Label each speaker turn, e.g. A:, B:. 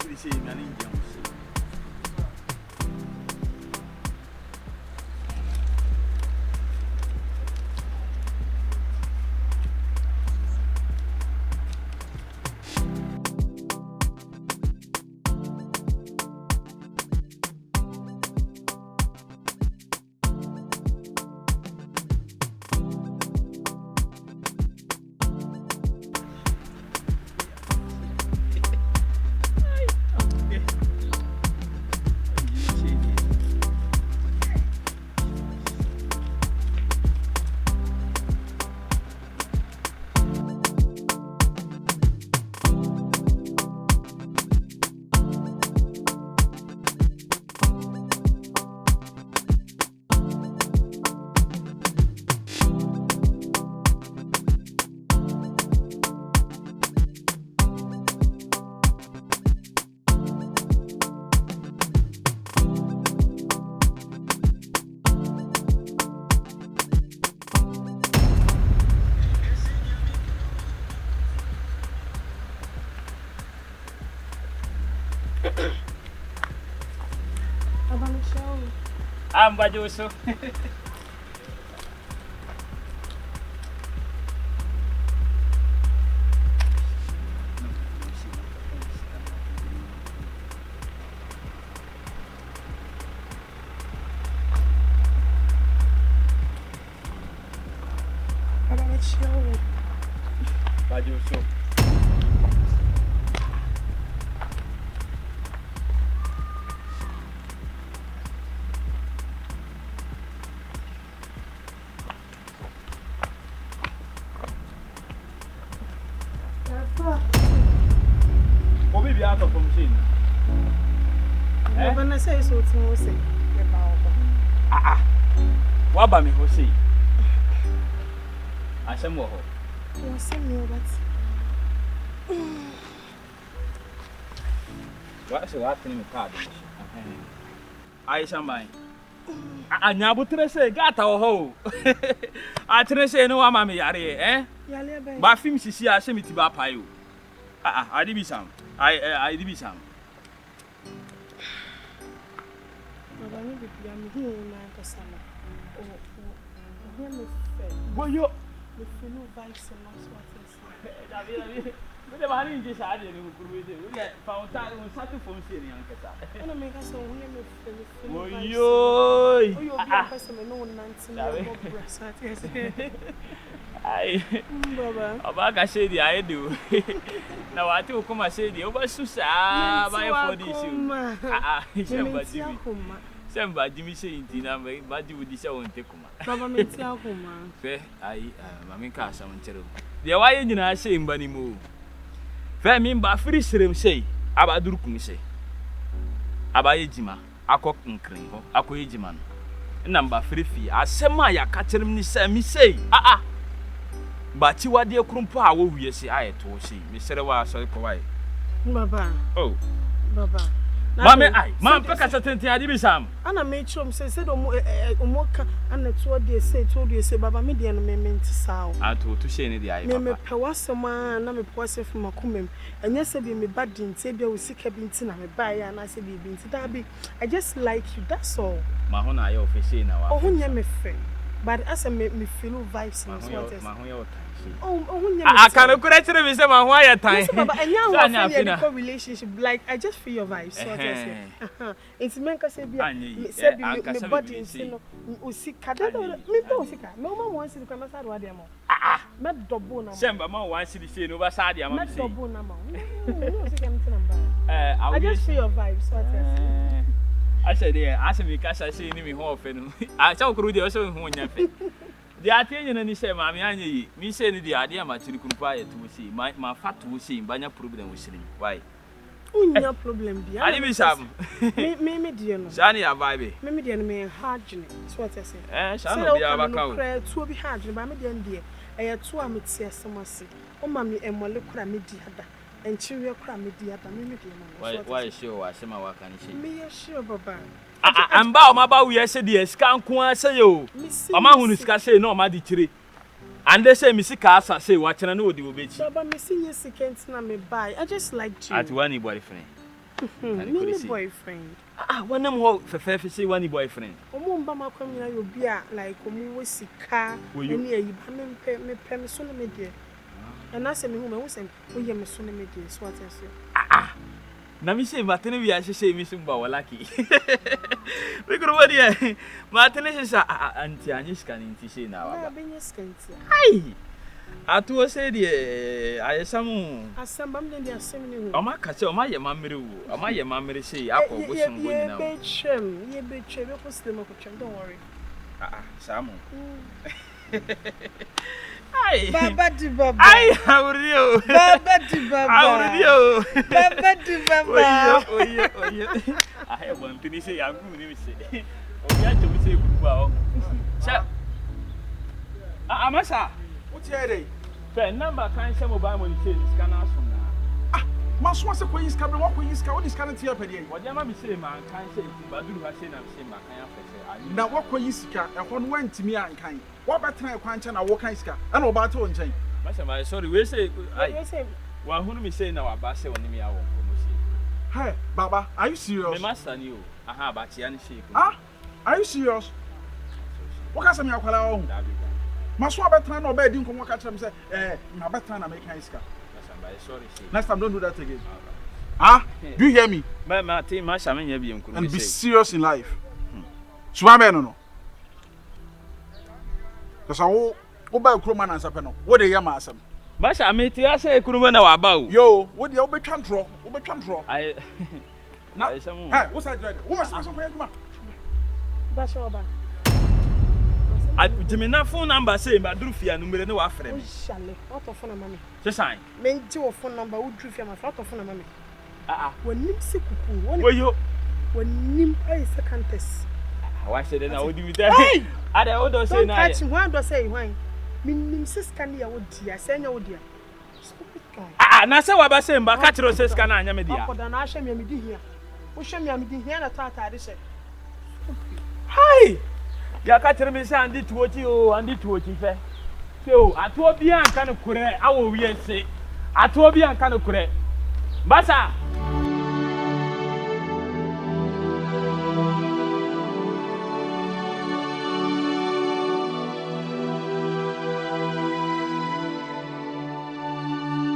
A: feel say me an Indian. I'm Bajoso. Bajoso. Out of machine.
B: When I say so, to say,
A: what about me, Jose? I said, more.
B: You send me that.
A: What's the last name? Card. I shall mind. I never say, got our hole. I tell say, no, I'm a yari, eh? But film, she see, I send me to Bapayu. I did be some. I did be some. Well, you feel vibes and not but the man just added we get found time on Saturday from Syria. I don't make us a yo, I say the I do. Now I took come and say the over Susa by for this. Somebody Jimmy saying Tina, but you would disown Tekuma.
B: Probably tell home.
A: Fair, Mammy Casa and Cheru. The why you are saying Bunny Moo. Fair mean by free serum say, Abadukum say. Abayejima, a cock and cream, a coejiman. Number 3 fee, I send my catcher me say, but you are dear Crumpa, we say I told she, Mr. Was so quiet.
B: Baba.
A: Oh,
B: Baba.
A: Mammy, Mam Pecassatin, I did some.
B: Anna made chum says, Omoka, and that's what they say, told you, say, Baba, median meant to sound. I told to say the eye. Name a Pawasama, and I'm a posse from Macumem, and yes, I be me bad in Sabia with sick cabin, I'm a buyer, and I say, be been to Derby. I just like you, that's all. Mahona, I officially now. Oh, me friend. But as I make me feel vibes and I can't correct him, Mr. Mahwaya time. And now I relationship, like I just feel your vibes. So it's Menka said, my body is no one wants to come outside what they are. Met double number. Semba wants to see over Sadia. Met double number. I just feel your vibes. I said, yeah, ask me because I see me often. I saw Crudy also when you fit. The Atenian and he said, Mammy, me saying the idea much to quiet to see my fat to see, but no problem with sleep. Why? No problem, dear. I live some. Maybe, dear, Sani, a vibe. Maybe the enemy hard, that's what I say. Eh, shall be our account. To be hard, but dear, I had 2 amits here, some must say. Oh, mammy, and my look at me, dear. And chew your crammy, dear. Why, sure, I say my work and she. Me, sure, Baba. I'm bound about we said, yes, can't say you. A man who is say no, my tree. And they say, Missy Casa say, what I know, they will be. But missing your seconds, na me buy. I just like you. At one boyfriend.
C: Mini boyfriend.
A: One of them for say one boyfriend.
C: Omumba makwamina yo bia like omu sika eni ayi ba me pem so no medie. And I say me who say we ye me so no medie so what I say.
A: Na mi say matene wi a say mi sumba walaki. We go what here. Matene say anti anyiska nti say na wa.
C: Na benye skanti.
A: Ai. Atu say de ayesamu.
C: Asamba me de asem ni hu.
A: O ma ka say o ma ye mamere wo. O ma ye mamere say akogo sumbo ni na.
C: Ye be chem be ko system ko chem don't worry.
A: Samu. Ai.
C: Baba di baba.
A: Ai, haurio.
C: Baba di baba.
A: Haurio.
C: Baba di baba.
A: Oye. I want to say I'm going to say. Oh, yeah, to say good. Sir. Amasa.
D: What's your day?
A: Fair number can some mobile money change scanners from now.
D: Mas once a queen is coming, what is coming, this kind of tea per day.
A: What you may say, man, can't say, but do I say I'm saying my kind.
D: Now, what queen is and one went to me and kind. What better I can't and I walk in scar and about to change.
A: Master, sorry, we say,
C: I say,
A: well, who me say now about say on me, I won't.
D: Hey, Baba, are you serious?
A: Master knew. Aha, but she and she.
D: Are you serious? What can some of your own? Maswa better no bed in come catch him say, my better na make ice car.
A: Sorry.
D: Next time don't do that again. Do you hear me?
A: My team, my shaman,
D: and be serious in life. Swam no. Because I will buy a crewman and sapeno. What the yamasam?
A: Masha, I mean, I say, couldn't know about.
D: Yo, what the obe control?
A: I.
D: Hey, what's that? What's that?
C: That's all about.
A: Jimina phone number say, but Drufia number no after me.
C: Shall what of phone mammy?
A: Just sign.
C: Men to phone number would Drufia my flat of phone mammy. When Nim sick, when Nim is a countess.
A: Why said I would do that? I don't say,
C: catch him. Why do I say why? Min sis can you would dear, send your dear.
A: Nasa waba say, but catch roses can I media.
C: For the Nasha me here. Who show me I'm here at Tata.
A: Hi! Ya catch me say, and it what you and it what you say. So, I told you I can't correct. I will say, I told you I can't correct. Basa!